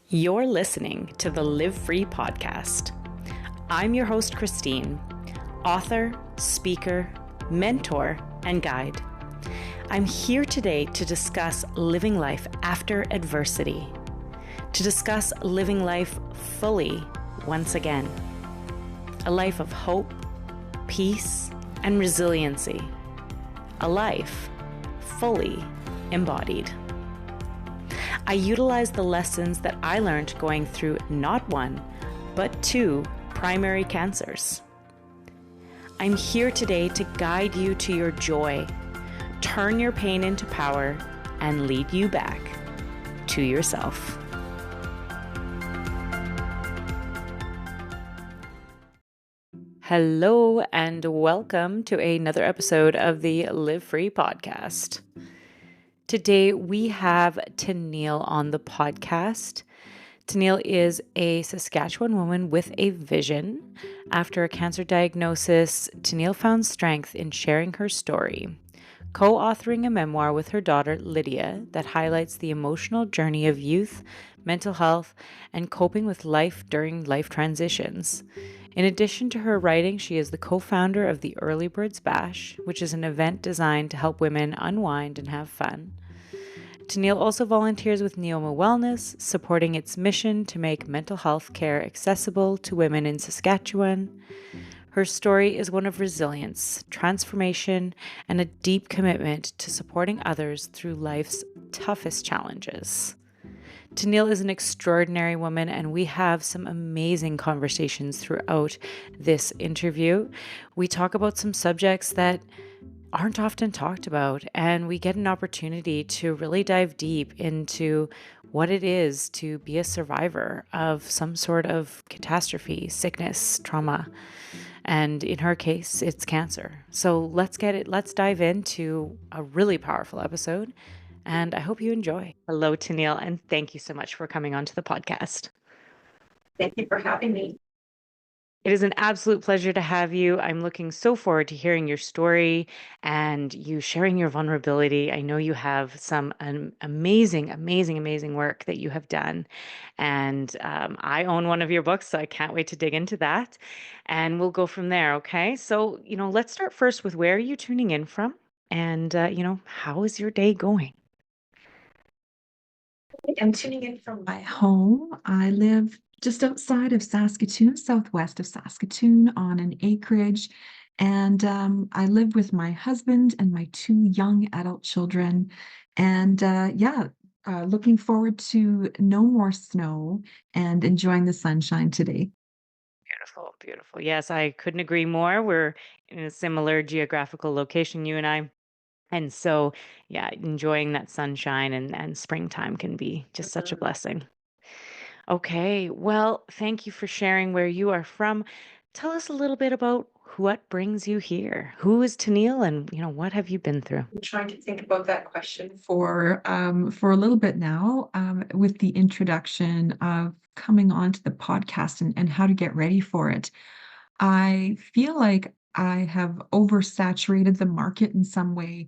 You're listening to the Live Free podcast. I'm your host, Christine, author, speaker, mentor, and guide. I'm here today to discuss living life after adversity, to discuss living life fully once again, a life of hope, peace, and resiliency, a life fully embodied. I utilize the lessons that I learned going through not one, but two primary cancers. I'm here today to guide you to your joy, turn your pain into power, and lead you back to yourself. Hello, and welcome to another episode of the Live Free podcast. Today, we have Tennille on the podcast. Tennille is a Saskatchewan woman with a vision. After a cancer diagnosis, Tennille found strength in sharing her story, co-authoring a memoir with her daughter, Lydia, that highlights the emotional journey of youth, mental health, and coping with life during life transitions. In addition to her writing, she is the co-founder of the Early Birds Bash, which is an event designed to help women unwind and have fun. Tennille also volunteers with Neoma Wellness, supporting its mission to make mental health care accessible to women in Saskatchewan. Her story is one of resilience, transformation, and a deep commitment to supporting others through life's toughest challenges. Tennille is an extraordinary woman, and we have some amazing conversations throughout this interview. We talk about some subjects that aren't often talked about, and we get an opportunity to really dive deep into what it is to be a survivor of some sort of catastrophe, sickness, trauma. And in her case, it's cancer. So let's dive into a really powerful episode. And I hope you enjoy. Hello, Tennille, and thank you so much for coming onto the podcast. Thank you for having me. It is an absolute pleasure to have you. I'm looking so forward to hearing your story and you sharing your vulnerability. I know you have some amazing, amazing, amazing work that you have done. And I own one of your books, so I can't wait to dig into that. And we'll go from there, okay? So, let's start first with where are you tuning in from? And, how is your day going? I'm tuning in from my home. I live just outside of Saskatoon, southwest of Saskatoon, on an acreage. And I live with my husband and my two young adult children. And looking forward to no more snow and enjoying the sunshine today. Beautiful, beautiful. Yes, I couldn't agree more. We're in a similar geographical location, you and I. And so, yeah, enjoying that sunshine and springtime can be just such a blessing. Okay, well, thank you for sharing where you are from. Tell us a little bit about what brings you here. Who is Tennille, and what have you been through? I'm trying to think about that question for a little bit now, with the introduction of coming onto the podcast and how to get ready for it. I feel like I have oversaturated the market in some way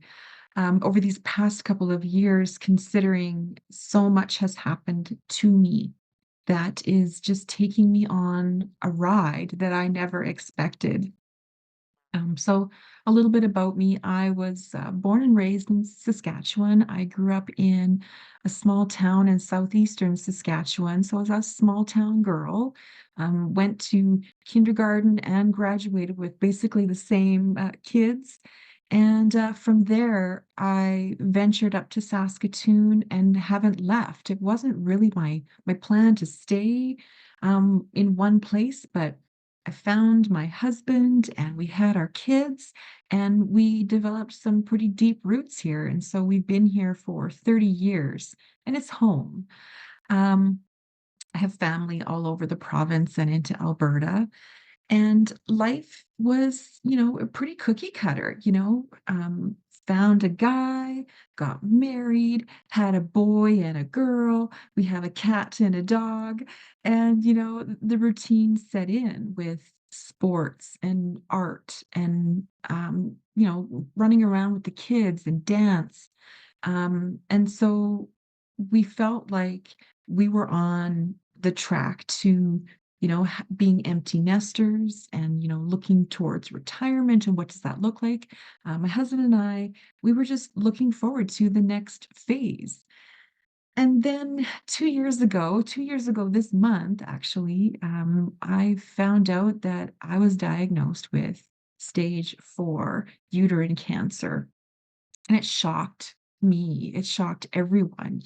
over these past couple of years, considering so much has happened to me that is just taking me on a ride that I never expected. So, a little bit about me. I was born and raised in Saskatchewan. I grew up in a small town in southeastern Saskatchewan. So, I was a small town girl. Went to kindergarten and graduated with basically the same kids. And from there, I ventured up to Saskatoon and haven't left. It wasn't really my plan to stay in one place, but I found my husband and we had our kids and we developed some pretty deep roots here. And so we've been here for 30 years and it's home. Um, I have family all over the province and into Alberta. And life was, a pretty cookie cutter, found a guy, got married, had a boy and a girl. We have a cat and a dog. And, the routine set in with sports and art and, running around with the kids and dance. And so we felt like we were on the track to, being empty nesters and, looking towards retirement and what does that look like? My husband and I, we were just looking forward to the next phase. And then 2 years ago this month, actually, I found out that I was diagnosed with stage 4 uterine cancer. And it shocked me. It shocked everyone.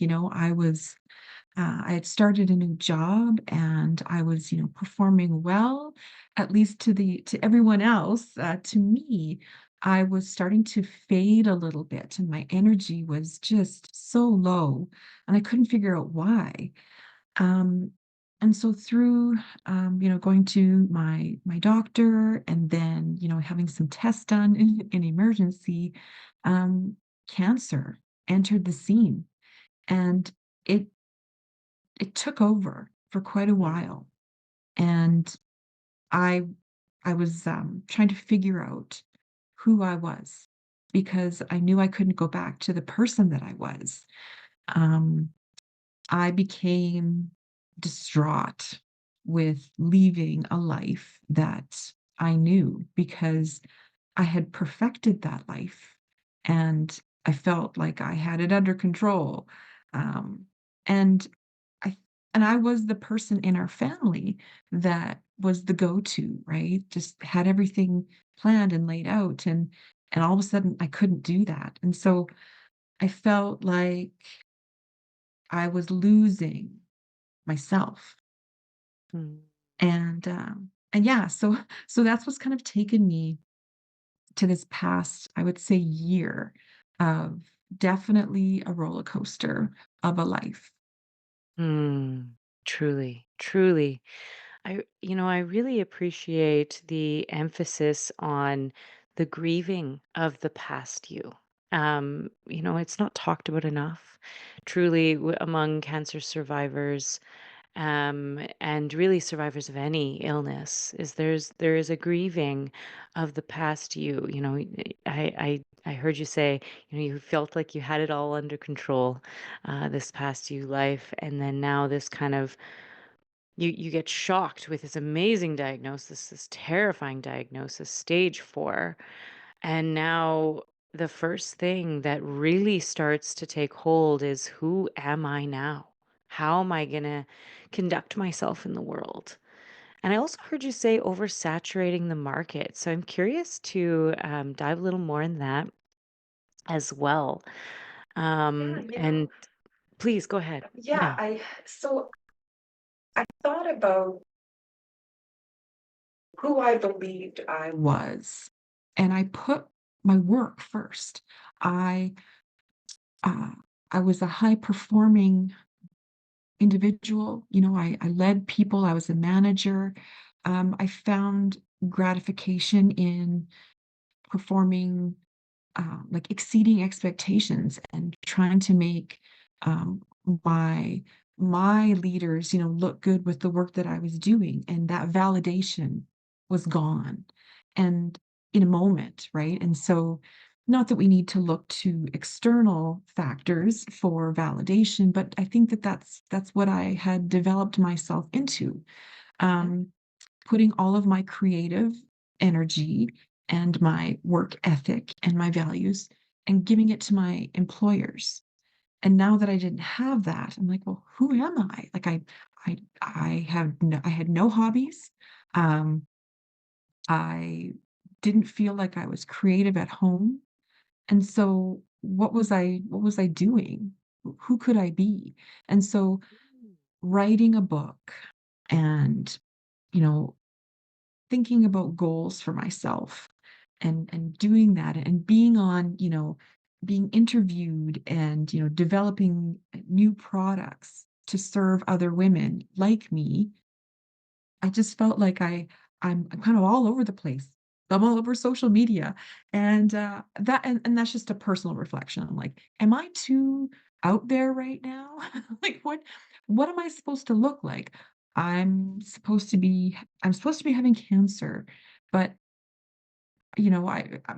I had started a new job and I was, performing well, at least to everyone else. To me, I was starting to fade a little bit and my energy was just so low and I couldn't figure out why. Um, and so through, going to my doctor and then, having some tests done in emergency, um, cancer entered the scene and it it took over for quite a Mm. while. And I I was trying to figure out who I was because I knew I couldn't go back to the person that I was. Um, I became distraught with leaving a life that I knew because I had perfected that life and I felt like I had it under control. Um, and I and I was the person in our family that was the go-to, right? Just had everything planned and laid out and all of a sudden I couldn't do that. And so I felt like I was losing myself. Mm. And yeah, so that's what's kind of taken me to this past, I would say, year of definitely a roller coaster of a life. Mm. Truly, truly. I really appreciate the emphasis on the grieving of the past you. It's not talked about enough. Truly, among cancer survivors, and really survivors of any illness, there is a grieving of the past you. I heard you say, you felt like you had it all under control, this past you life, and then now this kind of you get shocked with this amazing diagnosis, this terrifying diagnosis, stage 4. And now the first thing that really starts to take hold is, who am I now? How am I going to conduct myself in the world? And I also heard you say oversaturating the market. So I'm curious to dive a little more in that as well. Yeah, And please go ahead. yeah, Yeah. I thought about who I believed I was, and I put my work first. I uh, I was a high performing individual. I led people. I was a manager. I found gratification in performing, like exceeding expectations and trying to make um, my my leaders, look good with the work that I was doing, and that validation was gone, and in a moment, right? And so, not that we need to look to external factors for validation, but I think that that's what I had developed myself into. Mhm. Um, Putting all of my creative energy and my work ethic and my values and giving it to my employers. And now that I didn't have that, I'm like, well, who am I? Like I had no hobbies. Um, I didn't feel like I was creative at home. And so what was I doing? Who could I be? And so writing a book and, you know, thinking about goals for myself and doing that and being on, being interviewed and, developing new products to serve other women like me. I just felt like I'm kind of all over the place. I'm all over social media. And and that's just a personal reflection. I'm like, am I too out there right now? Like what am I supposed to look like? I'm supposed to be having cancer, but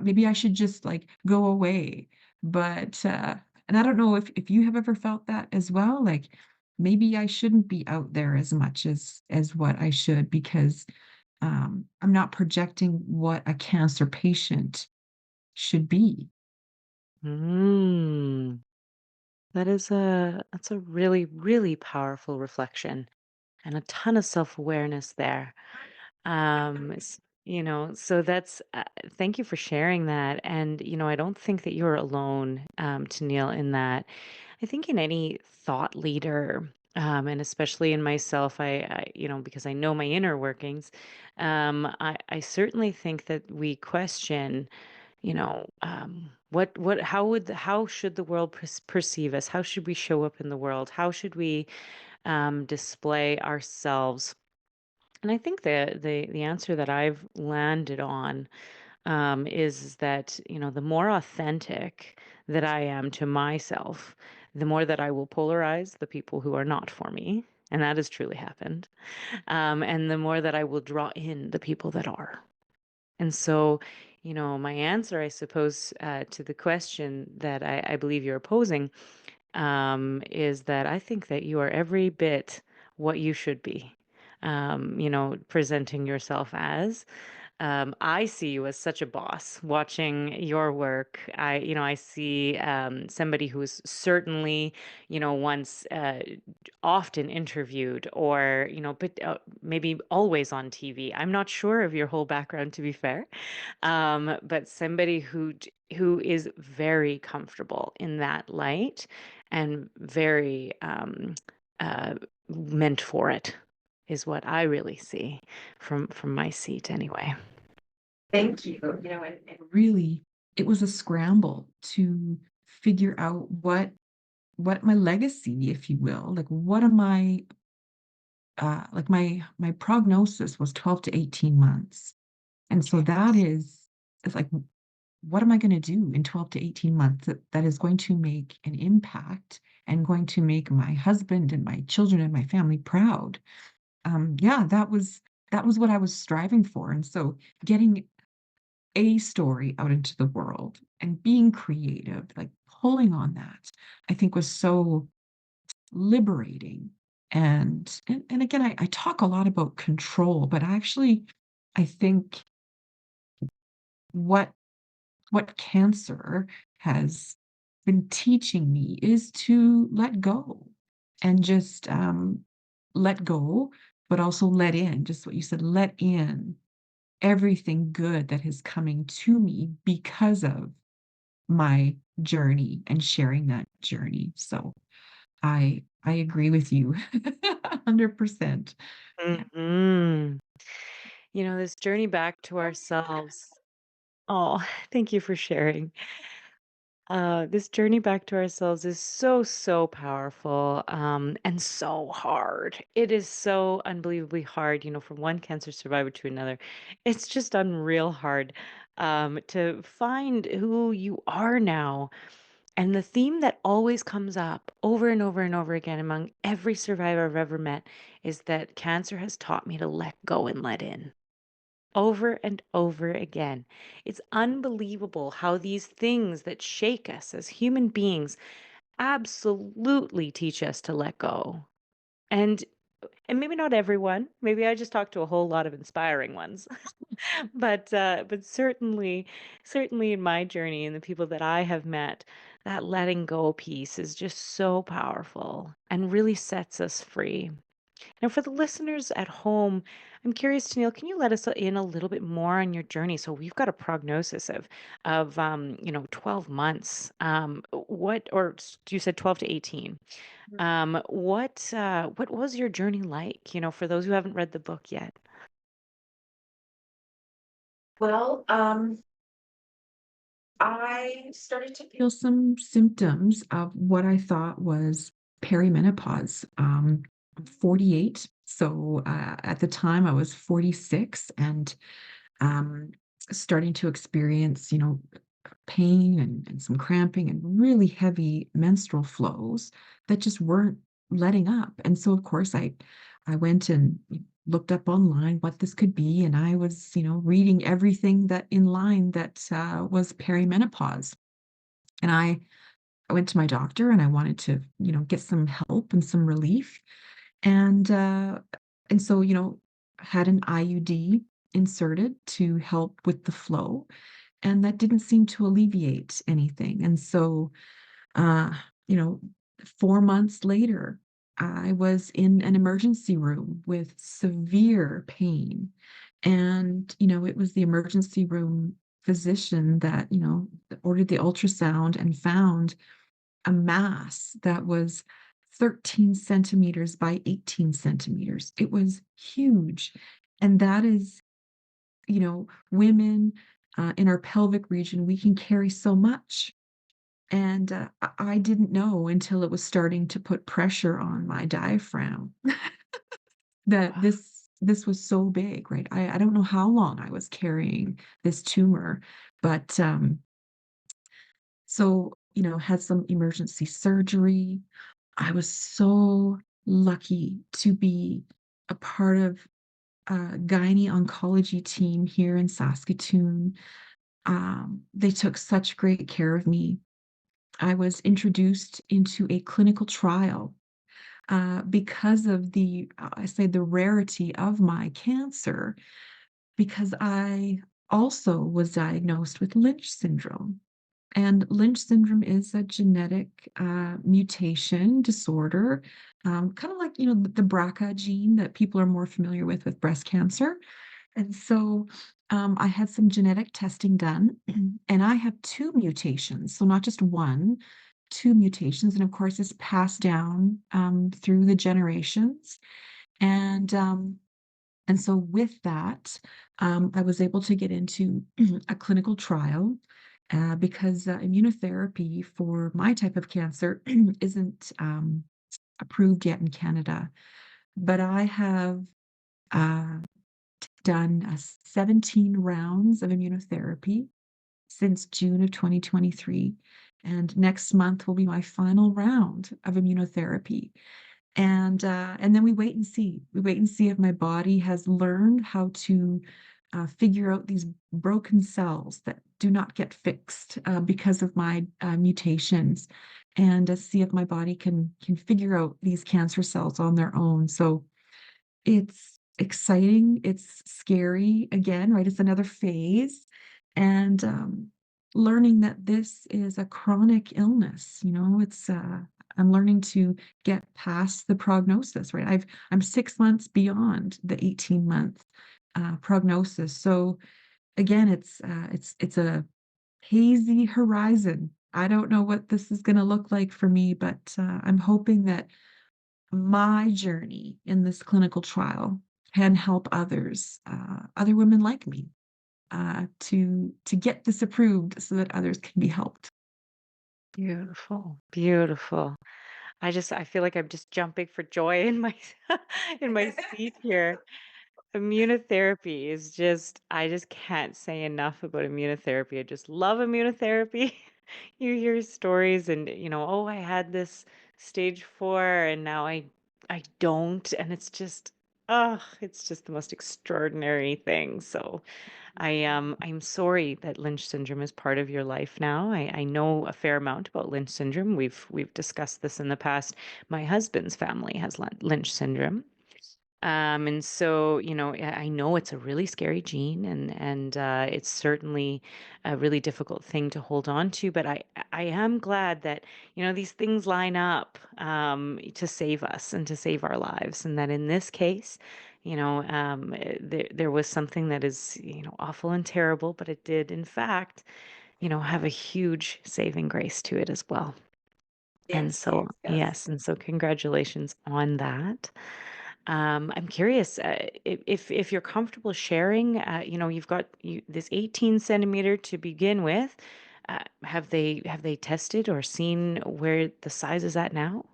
maybe I should just like go away. But and I don't know if you have ever felt that as well. Like maybe I shouldn't be out there as much as what I should because I'm not projecting what a cancer patient should be. Mm, that's a really, really powerful reflection and a ton of self-awareness there. So that's thank you for sharing that. And I don't think that you're alone, Tennille, in that. I think in any thought leader, and especially in myself, because I know my inner workings, I certainly think that we question, how should the world perceive us? How should we show up in the world? How should we display ourselves? And I think the answer that I've landed on is that, the more authentic that I am to myself, the more that I will polarize the people who are not for me. And that has truly happened. And the more that I will draw in the people that are. And so, my answer, I suppose, to the question that I believe you're posing, is that I think that you are every bit what you should be, presenting yourself as. I see you as such a boss watching your work. I see somebody who's certainly, once often interviewed or, but maybe always on TV. I'm not sure of your whole background, to be fair, but somebody who is very comfortable in that light and very uh, meant for it is what I really see from my seat anyway. Thank you. And really, it was a scramble to figure out what my legacy, if you will, like what am I like my prognosis was 12 to 18 months. And so Okay. that is it's like what am I going to do in 12 to 18 months that is going to make an impact and going to make my husband and my children and my family proud? Yeah, that was what I was striving for. And so getting a story out into the world and being creative, like pulling on that, I think was so liberating. And again, I talk a lot about control, but actually, I think what what cancer has been teaching me is to let go and just let go, but also let in, just what you said, let in everything good that is coming to me because of my journey and sharing that journey. So I agree with you 100%. Yeah. Hmm. This journey back to ourselves. Oh, thank you for sharing. This journey back to ourselves is so, so powerful, and so hard. It is so unbelievably hard, from one cancer survivor to another. It's just unreal hard, to find who you are now. And the theme that always comes up over and over and over again among every survivor I've ever met is that cancer has taught me to let go and let in over and over again. It's unbelievable how these things that shake us as human beings absolutely teach us to let go. And and maybe not everyone. Maybe I just talked to a whole lot of inspiring ones. But certainly in my journey and the people that I have met, that letting go piece is just so powerful and really sets us free. Now, for the listeners at home, I'm curious, Tennille, can you let us in a little bit more on your journey? So we've got a prognosis of 12 months. You said 12 to 18. What was your journey like, for those who haven't read the book yet? Well, I started to feel some symptoms of what I thought was perimenopause. I'm 48, so at the time I was 46 and um, starting to experience, pain and some cramping and really heavy menstrual flows that just weren't letting up. And so, of course, I went and looked up online what this could be, and I was, reading everything that in line that was perimenopause. And I went to my doctor and I wanted to, get some help and some relief. And so, had an IUD inserted to help with the flow, and that didn't seem to alleviate anything. And so, uh, you know, 4 months later, I was in an emergency room with severe pain. And, it was the emergency room physician that, ordered the ultrasound and found a mass that was 13 centimeters by 18 centimeters. It was huge. And that is, women in our pelvic region, we can carry so much. And I didn't know until it was starting to put pressure on my diaphragm that this was so big, right? I don't know how long I was carrying this tumor, but so, had some emergency surgery. I was so lucky to be a part of a gynae oncology team here in Saskatoon. They took such great care of me. I was introduced into a clinical trial because of I say, the rarity of my cancer, because I also was diagnosed with Lynch syndrome. And Lynch syndrome is a genetic mutation disorder, kind of like, the BRCA gene that people are more familiar with breast cancer. And so I had some genetic testing done, and I have two mutations. So not just one, two mutations. And of course, it's passed down through the generations. And so with that, I was able to get into a clinical trial because immunotherapy for my type of cancer isn't approved yet in Canada. But I have uh, done 17 rounds of immunotherapy since June of 2023. And next month will be my final round of immunotherapy. And then we wait and see. We wait and see if my body has learned how to figure out these broken cells that do not get fixed because of my mutations, and see if my body can figure out these cancer cells on their own. So it's exciting. It's scary again, right? It's another phase, and learning that this is a chronic illness. It's I'm learning to get past the prognosis, right? I'm 6 months beyond the 18-month prognosis. So again, it's a hazy horizon. I don't know what this is going to look like for me, but I'm hoping that my journey in this clinical trial can help others, other women like me, to get this approved so that others can be helped. Beautiful, beautiful. I feel like I'm just jumping for joy in my in my seat here. Immunotherapy is just, I just can't say enough about immunotherapy. I just love immunotherapy. You hear stories and, oh, I had this stage 4 and now I don't. And it's just the most extraordinary thing. So I'm sorry that Lynch syndrome is part of your life now. I know a fair amount about Lynch syndrome. We've discussed this in the past. My husband's family has Lynch syndrome. And so, I know it's a really scary gene, and it's certainly a really difficult thing to hold on to. But I am glad that these things line up to save us and to save our lives, and that in this case, there was something that is awful and terrible, but it did in fact have a huge saving grace to it as well. And Yes, so yes. yes, and so congratulations on that. I'm curious if you're comfortable sharing. You've got this 18 centimeter to begin with. Have they tested or seen where the size is at now?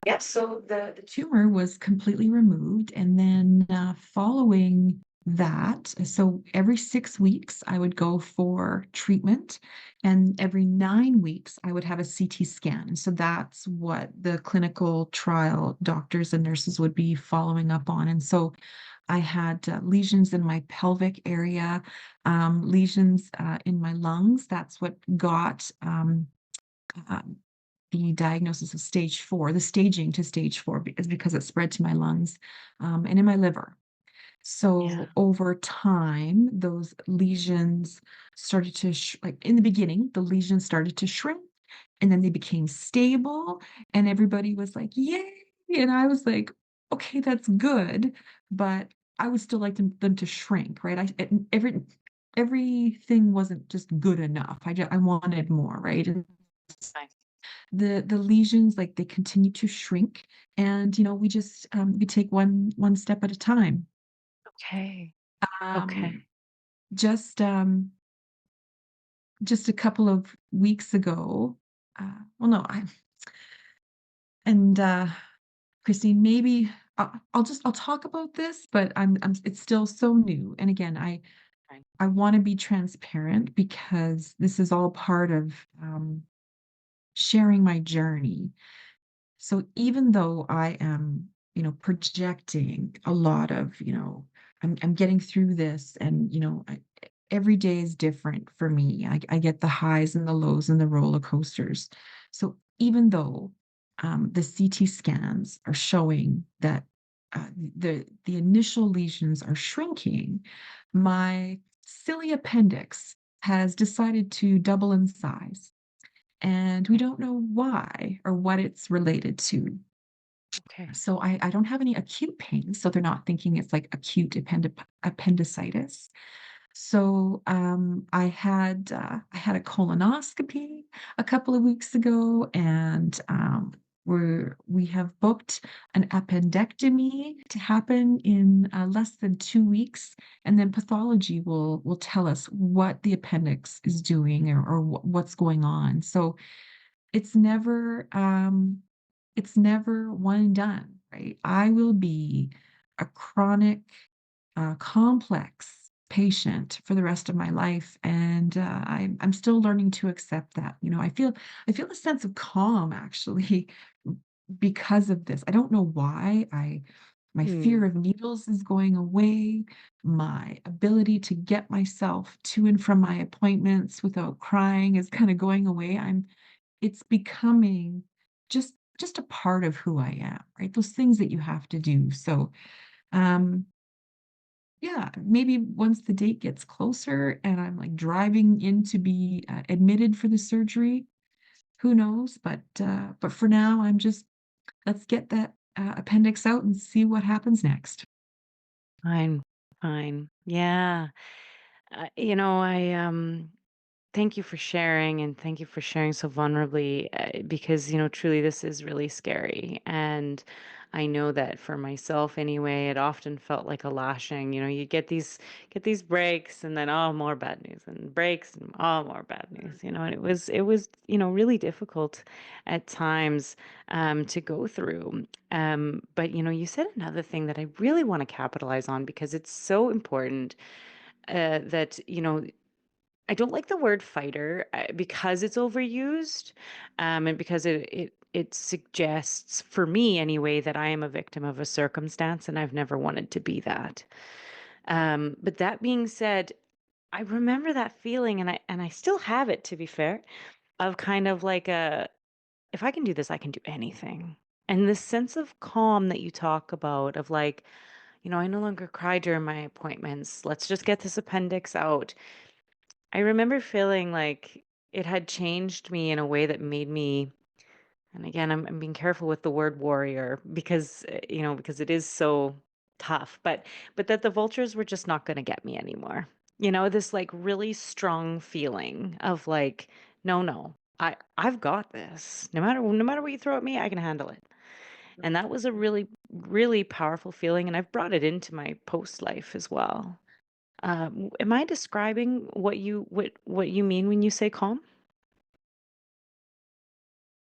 Yes, so the tumor was completely removed, and then following that, so every 6 weeks I would go for treatment, and every 9 weeks I would have a CT scan. So that's what the clinical trial doctors and nurses would be following up on. And so I had lesions in my pelvic area, lesions in my lungs. That's what got um, the diagnosis of stage 4, the staging to stage 4 is because it spread to my lungs, and in my liver. Yeah. So over time, those lesions started to like in the beginning, the lesions started to shrink and then they became stable and everybody was like, "Yay!" And I was like, "Okay, that's good," but I would still like them to shrink, right? Everything wasn't just good enough. I wanted more, right? And Fine. the lesions, like, they continue to shrink and, we just, we take one step at a time. Okay. Okay. Um, just, um, just a couple of weeks ago, well, no, I and, Christine, maybe I'll talk about this, but it's still so new. And again, Fine. I want to be transparent because this is all part of sharing my journey. So even though I am, projecting a lot of, I'm getting through this and, every day is different for me. I get the highs and the lows and the roller coasters. So even though the CT scans are showing that the initial lesions are shrinking, my silly appendix has decided to double in size and we Okay. don't know why or what it's related to. Okay. So I don't have any acute pain, so they're not thinking it's like acute appendicitis. So I had a colonoscopy a couple of weeks ago, and we have booked an appendectomy to happen in less than 2 weeks, and then pathology will tell us what the appendix is doing or what's going on. So it's never it's never one and done, right? I will be a chronic, complex patient for the rest of my life, and I'm still learning to accept that. I feel a sense of calm actually because of this. I don't know why. My Hmm. fear of needles is going away. My ability to get myself to and from my appointments without crying is kind of going away. It's becoming just a part of who I am, right? Those things that you have to do. So, um, yeah, maybe once the date gets closer and I'm like driving in to be admitted for the surgery, who knows? But for now, let's get that appendix out and see what happens next. Fine. Fine. Yeah. I thank you for sharing and thank you for sharing so vulnerably because, truly this is really scary. And I know that for myself anyway, it often felt like a lashing. You get these breaks and then more bad news and breaks and more bad news, and it was, really difficult at times to go through. But you said another thing that I really want to capitalize on because it's so important that I don't like the word fighter because it's overused, and because it suggests, for me anyway, that I am a victim of a circumstance, and I've never wanted to be that. But that being said, I remember that feeling, and I still have it, to be fair, of kind of like if I can do this, I can do anything. And this sense of calm that you talk about, of like, I no longer cry during my appointments. Let's just get this appendix out. I remember feeling like it had changed me in a way that made me, and again, I'm being careful with the word warrior because, because it is so tough, but that the vultures were just not going to get me anymore. This like really strong feeling of like, no, no, I've got this. No matter what you throw at me, I can handle it. And that was a really, really powerful feeling. And I've brought it into my post life as well. Am I describing what you mean when you say calm?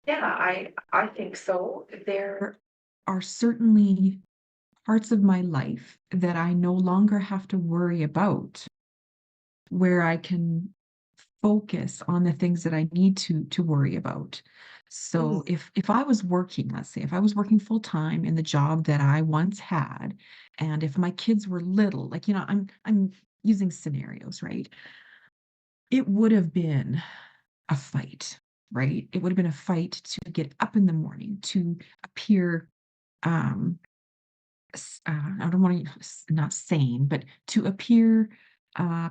Yeah, I think so. There are certainly parts of my life that I no longer have to worry about, where I can focus on the things that I need to worry about. So Mm. if I was working, let's say if I was working full time in the job that I once had, and if my kids were little, like I'm using scenarios, right? It would have been a fight. right? It would have been a fight to get up in the morning, to appear, um, I don't want to, not sane, but to appear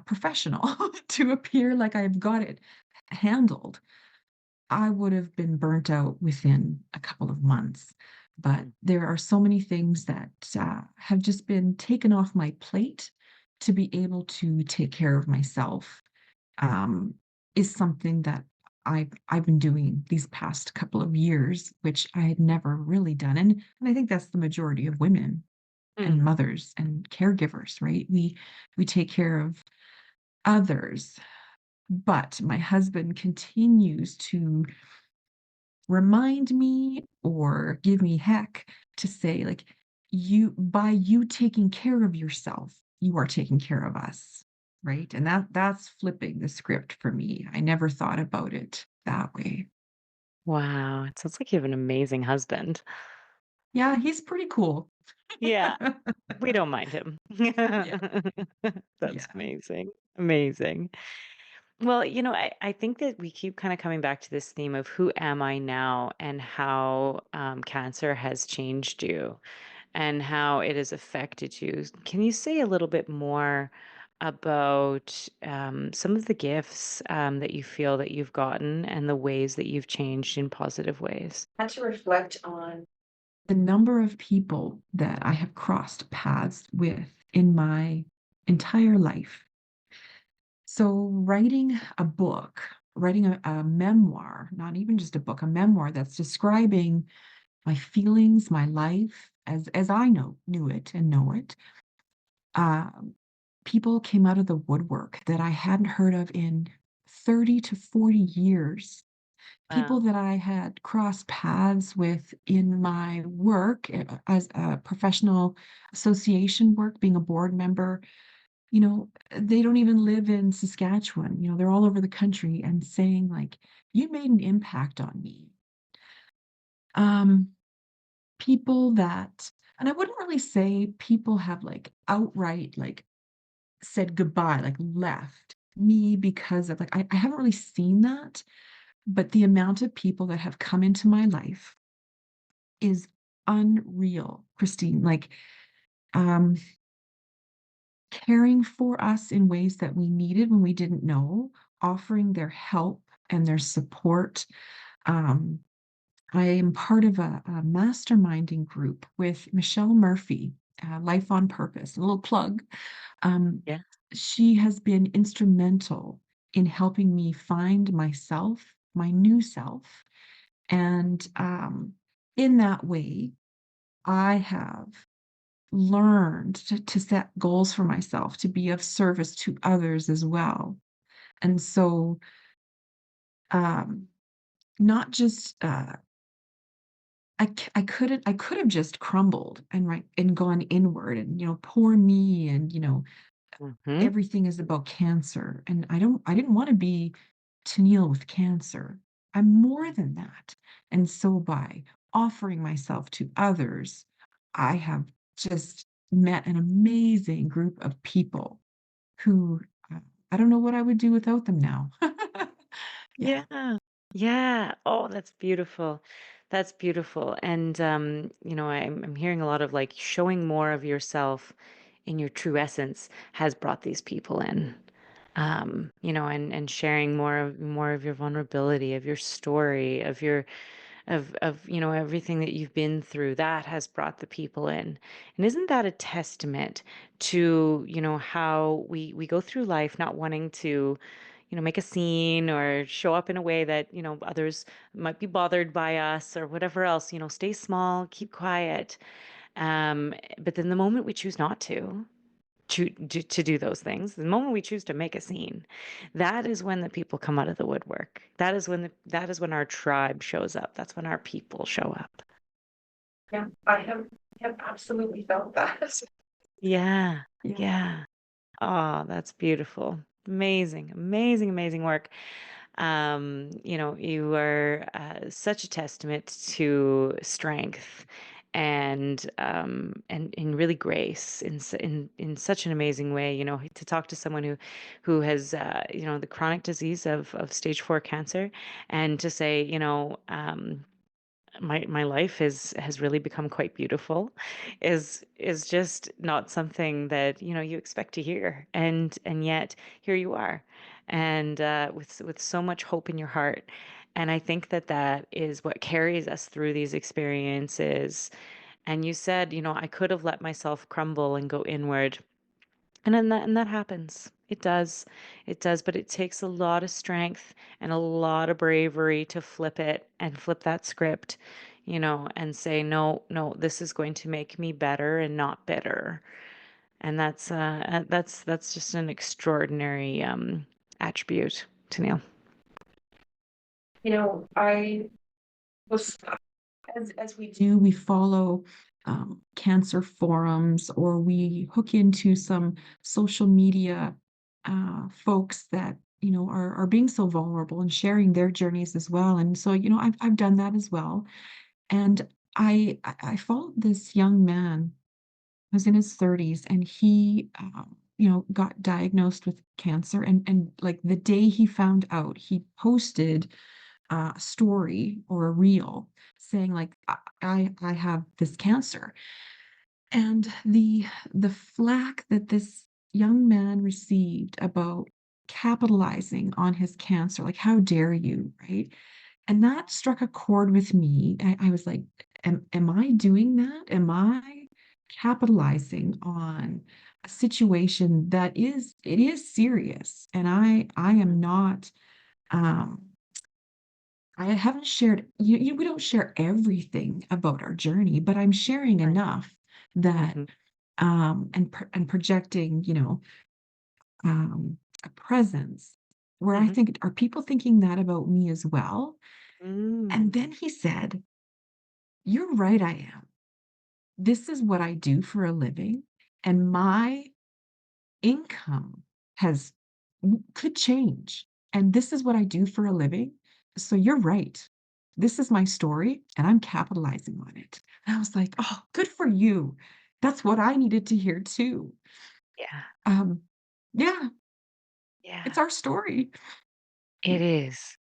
professional, to appear like I've got it handled. I would have been burnt out within a couple of months. But Mm. there are so many things that have just been taken off my plate to be able to take care of myself, um, is something that I've been doing these past couple of years, which I had never really done. And I think that's the majority of women and Mm. mothers and caregivers, right? We take care of others, but my husband continues to remind me or give me heck to say, like, you, by you taking care of yourself, you are taking care of us, right? And that's flipping the script for me. I never thought about it that way. Wow, it sounds like you have an amazing husband. Yeah, he's pretty cool. Yeah, we don't mind him. Yeah, That's yeah. amazing. Amazing. Well, I think that we keep kind of coming back to this theme of who am I now and how cancer has changed you and how it has affected you. Can you say a little bit more about some of the gifts that you feel that you've gotten and the ways that you've changed in positive ways? Had to reflect on the number of people that I have crossed paths with in my entire life. So, writing a book, writing a memoir, not even just a book, a memoir that's describing my feelings, my life as I knew it and know it. Um, People came out of the woodwork that I hadn't heard of in 30 to 40 years. People Wow. that I had crossed paths with in my work, as a professional association work, being a board member, they don't even live in Saskatchewan. They're all over the country and saying, like, you made an impact on me. Um, People that, and I wouldn't really say people have like outright like said goodbye, like left me because of like, I haven't really seen that, but the amount of people that have come into my life is unreal, Christine. Like, um, caring for us in ways that we needed when we didn't know, offering their help and their support. Um, I am part of a masterminding group with Michelle Murphy, Life on Purpose, a little plug. Um, Yeah. she has been instrumental in helping me find myself, my new self. And in that way, I have learned to set goals for myself, to be of service to others as well. And so, um, not just I could have just crumbled and right and gone inward and poor me and Hmm. everything is about cancer and I didn't want to be Tennille with cancer. I'm more than that. And so by offering myself to others, I have just met an amazing group of people who uh, I don't know what I would do without them now. Yeah. Yeah. Yeah. Oh, that's beautiful. That's beautiful. And I'm hearing a lot of like showing more of yourself in your true essence has brought these people in. And sharing more of your vulnerability, of your story, of everything that you've been through, that has brought the people in. And isn't that a testament to how we go through life not wanting to make a scene or show up in a way that others might be bothered by us or whatever else. Stay small, keep quiet. But then the moment we choose not to do those things, the moment we choose to make a scene, that is when the people come out of the woodwork. That is when our tribe shows up. That's when our people show up. Yeah, I have absolutely felt that. Yeah. Yeah. Yeah. Oh, that's beautiful. Amazing, amazing, amazing work. You are such a testament to strength and in really grace in such an amazing way. To talk to someone who has the chronic disease of stage 4 cancer, and to say, my life has really become quite beautiful, is just not something that you expect to hear, and yet here you are, and with so much hope in your heart. And I think that is what carries us through these experiences. And you said, I could have let myself crumble and go inward. And that happens. It does. It does, but it takes a lot of strength and a lot of bravery to flip it and flip that script, and say, no, no, this is going to make me better and not bitter. And that's just an extraordinary attribute to Neil. I was as we do, we follow cancer forums, or we hook into some social media folks that are being so vulnerable and sharing their journeys as well. And so I've done that as well. And I followed this young man who was in his 30s, and he got diagnosed with cancer, and like the day he found out, he posted a story or a reel saying like, I have this cancer. And the flack that this young man received about capitalizing on his cancer, like, how dare you, right? And that struck a chord with me. I was like, am I doing that? Am I capitalizing on a situation that is serious? And I am not um I haven't shared, we don't share everything about our journey, but I'm sharing Right. enough that, Hmm. and projecting, a presence where I Hmm. think, are people thinking that about me as well? And Mm. then he said, "You're right, I am. This is what I do for a living, and my income has could change. And this is what I do for a living. So you're right. This is my story, and I'm capitalizing on it." And I was like, "Oh, good for you. That's what I needed to hear too." Yeah. Um, yeah, it's Yeah. our story. It is.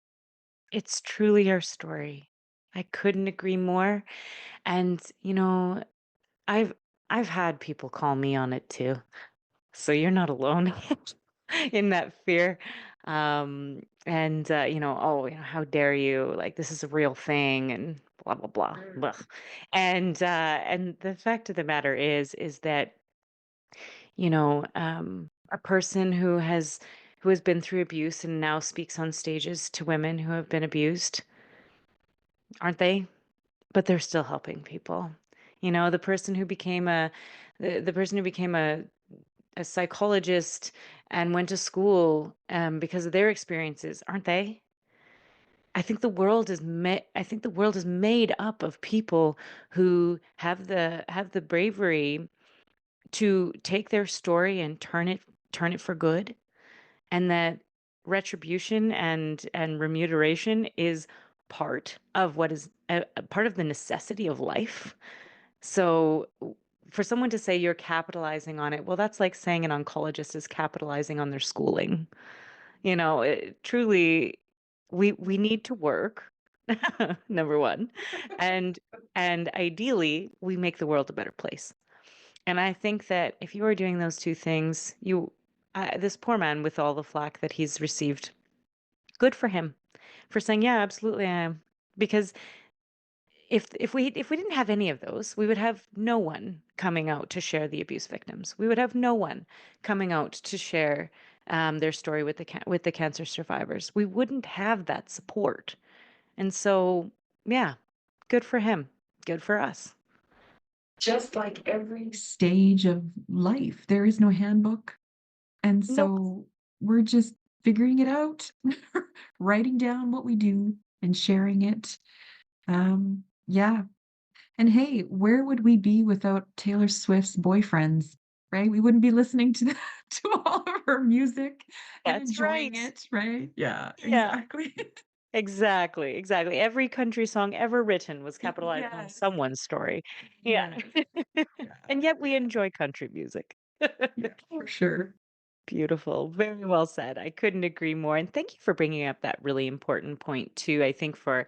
It's truly our story. I couldn't agree more. And, I've I've had people call me on it too. So you're not alone in that fear. And oh, how dare you? Like, this is a real thing, and blah blah blah. Blah. And the fact of the matter is that, a person who has been through abuse and now speaks on stages to women who have been abused, aren't they? But they're still helping people. The person who became the person who became a psychologist and went to school because of their experiences, aren't they? I think the world is made up of people who have the bravery to take their story and turn it for good, and that retribution and remuneration is part of what is a part of the necessity of life. So for someone to say you're capitalizing on it, well, that's like saying an oncologist is capitalizing on their schooling. Truly, we need to work, number one, and and ideally, we make the world a better place. And I think that if you are doing those two things, this poor man, with all the flack that he's received, good for him for saying, yeah, absolutely, I am. Because if we didn't have any of those, we would have no one coming out to share the abuse victims. We would have no one coming out to share their story with the cancer survivors. We wouldn't have that support. And so, yeah, good for him. Good for us. Just like every stage of life, there is no handbook. And Nope. so we're just figuring it out, writing down what we do and sharing it. Yeah. And hey, where would we be without Taylor Swift's boyfriends, right? We wouldn't be listening to to all of her music and That's enjoying right. it, right? Yeah, Yeah. exactly. Exactly, exactly. Every country song ever written was capitalized on Yes, someone's story. Yeah. yes, yeah, And yet we enjoy country music. yeah, for sure. Beautiful. Very well said. I couldn't agree more. And thank you for bringing up that really important point, too. I think for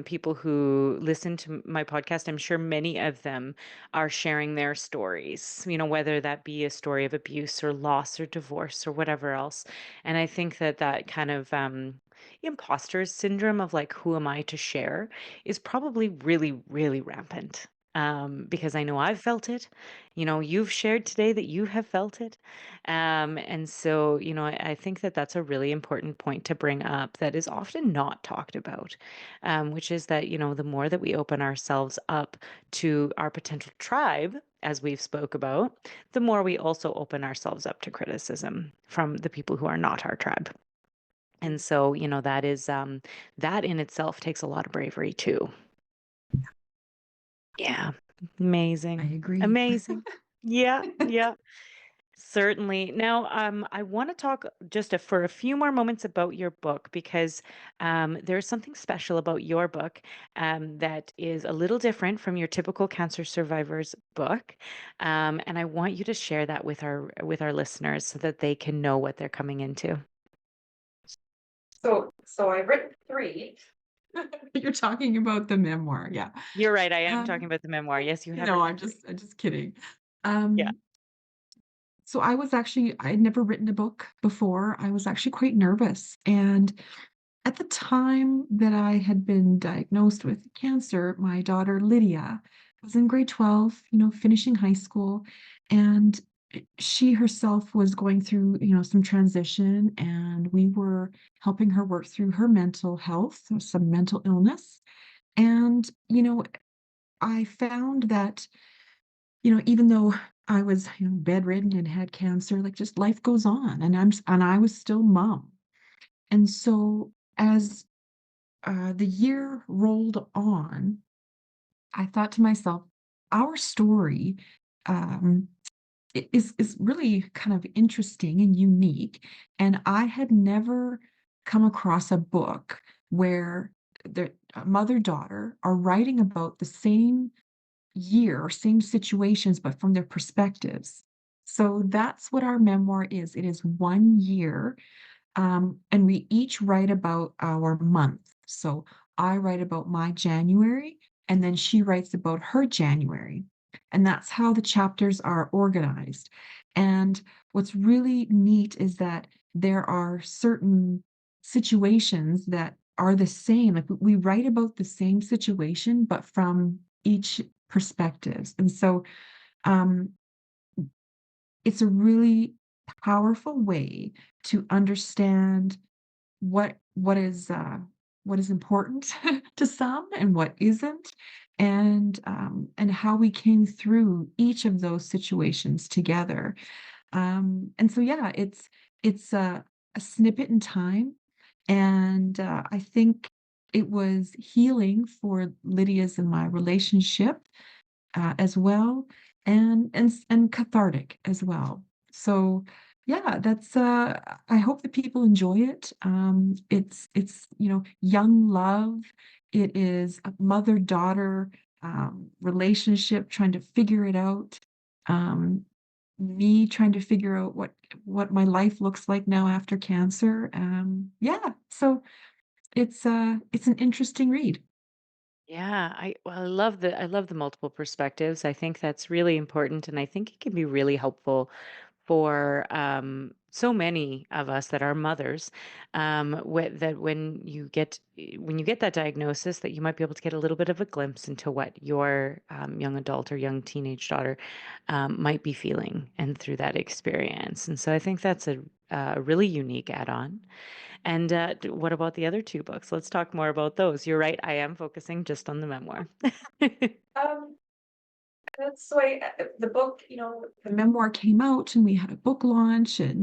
people who listen to my podcast, I'm sure many of them are sharing their stories, whether that be a story of abuse or loss or divorce or whatever else. And I think that that kind of imposter syndrome of like, who am I to share is probably really, really rampant. Because I know I've felt it. You've shared today that you have felt it. And so, I think that that's a really important point to bring up that is often not talked about, which is that, the more that we open ourselves up to our potential tribe, as we've spoke about, the more we also open ourselves up to criticism from the people who are not our tribe. And so, that is that in itself takes a lot of bravery too. Yeah. I Amazing. agree. Amazing. Yeah, yeah. Certainly. Now, I want to talk just for a few more moments about your book because there's something special about your book that is a little different from your typical cancer survivor's book, and I want you to share that with our listeners so that they can know what they're coming into. So I've written three. You're talking about the memoir, yeah. You're right. I am talking Um, about the memoir. Yes, you have no, written three. I'm just kidding. Yeah. Um, so I had never written a book before. I was actually quite nervous. And at the time that I had been diagnosed with cancer, my daughter Lydia was in grade 12, finishing high school, and she herself was going through, some transition, and we were helping her work through her mental health, some mental illness. And, I found that, even though I was, bedridden and had cancer, like just life goes on, and I was still mom. And so as the year rolled on, I thought to myself, our story um, is really kind of interesting and unique. And I had never come across a book where the mother-daughter are writing about the same year or same situations, but from their perspectives. So that's what our memoir is. It is 1 year, and we each write about our month. So I write about my January, and then she writes about her January. And that's how the chapters are organized. And what's really neat is that there are certain situations that are the same. Like we write about the same situation, but from each perspectives. And so um, it's a really powerful way to understand what what is uh, what is important to some and what isn't, and how we came through each of those situations together. And so, yeah, it's a snippet in time, and I think it was healing for Lydia's and my relationship as well, and cathartic as well. So yeah, that's I hope that people enjoy it. It's young love. It is a mother-daughter relationship trying to figure it out. Um, Me trying to figure out what my life looks like now after cancer. Yeah, so it's an interesting read. Yeah, I love the multiple perspectives. I think that's really important, and I think it can be really helpful for so many of us that are mothers. That when you get that diagnosis, that you might be able to get a little bit of a glimpse into what your young adult or young teenage daughter might be feeling, and through that experience. And so I think that's a really unique add-on. And what about the other two books? Let's talk more about those. You're right, I am focusing just on the memoir. Um, That's the way the book, the memoir came out, and we had a book launch, and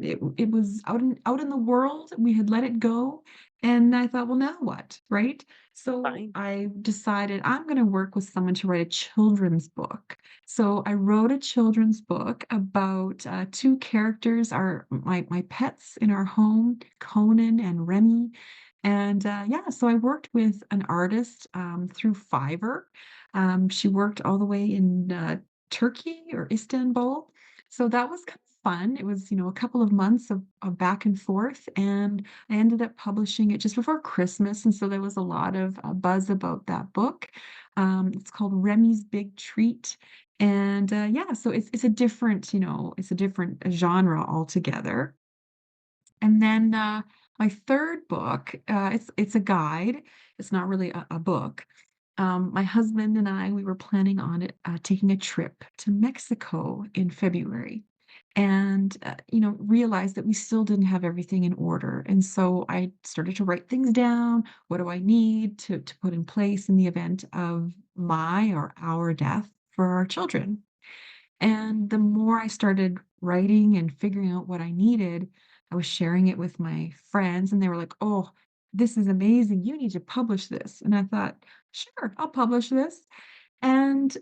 it was out in the world. We had let it go, and I thought, well, now what, right? So Fine. I decided I'm going to work with someone to write a children's book. So I wrote a children's book about two characters, my pets in our home, Conan and Remy, And yeah, so I worked with an artist through Fiverr. She worked all the way in Turkey or Istanbul. So that was kind of fun. It was, a couple of months of back and forth, and I ended up publishing it just before Christmas. And so there was a lot of buzz about that book. It's called Remy's Big Treat. And yeah, so it's a different, it's a different genre altogether. And then my third book, it's a guide. It's not really a book. My husband and I, we were planning on it, taking a trip to Mexico in February, and realized that we still didn't have everything in order. And so I started to write things down. What do I need to put in place in the event of my or our death for our children? And the more I started writing and figuring out what I needed, I was sharing it with my friends, and they were like, "Oh, this is amazing. You need to publish this." And I thought, "Sure, I'll publish this." And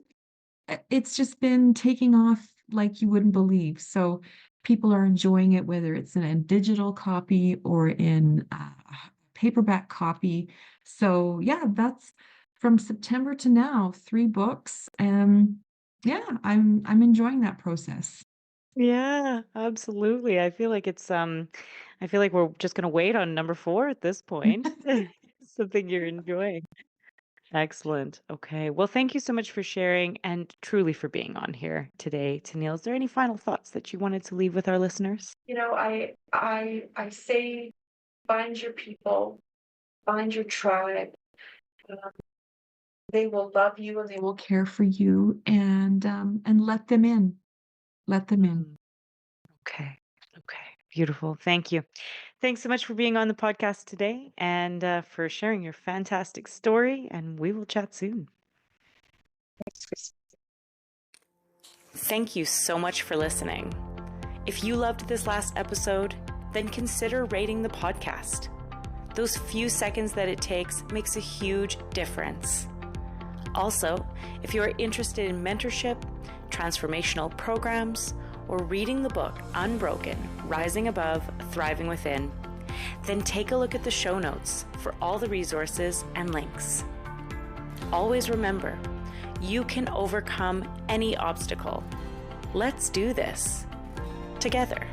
it's just been taking off like you wouldn't believe. So people are enjoying it, whether it's in a digital copy or in a paperback copy. So yeah, that's from September to now, 3 books. And yeah, I'm enjoying that process. Yeah, absolutely. I feel like we're just gonna wait on number 4 at this point. Something you're enjoying. Excellent. Okay. Well, thank you so much for sharing and truly for being on here today, Tennille. Is there any final thoughts that you wanted to leave with our listeners? I say find your people, find your tribe. Um, they will love you and they will care for you, and let them in. Let them in. Mm, okay. Okay. Beautiful. Thank you. Thanks so much for being on the podcast today and for sharing your fantastic story. And we will chat soon. Thank you so much for listening. If you loved this last episode, then consider rating the podcast. Those few seconds that it takes makes a huge difference. Also, if you are interested in mentorship, transformational programs, or reading the book Unbroken, Rising Above, Thriving Within, then take a look at the show notes for all the resources and links. Always remember, you can overcome any obstacle. Let's do this together.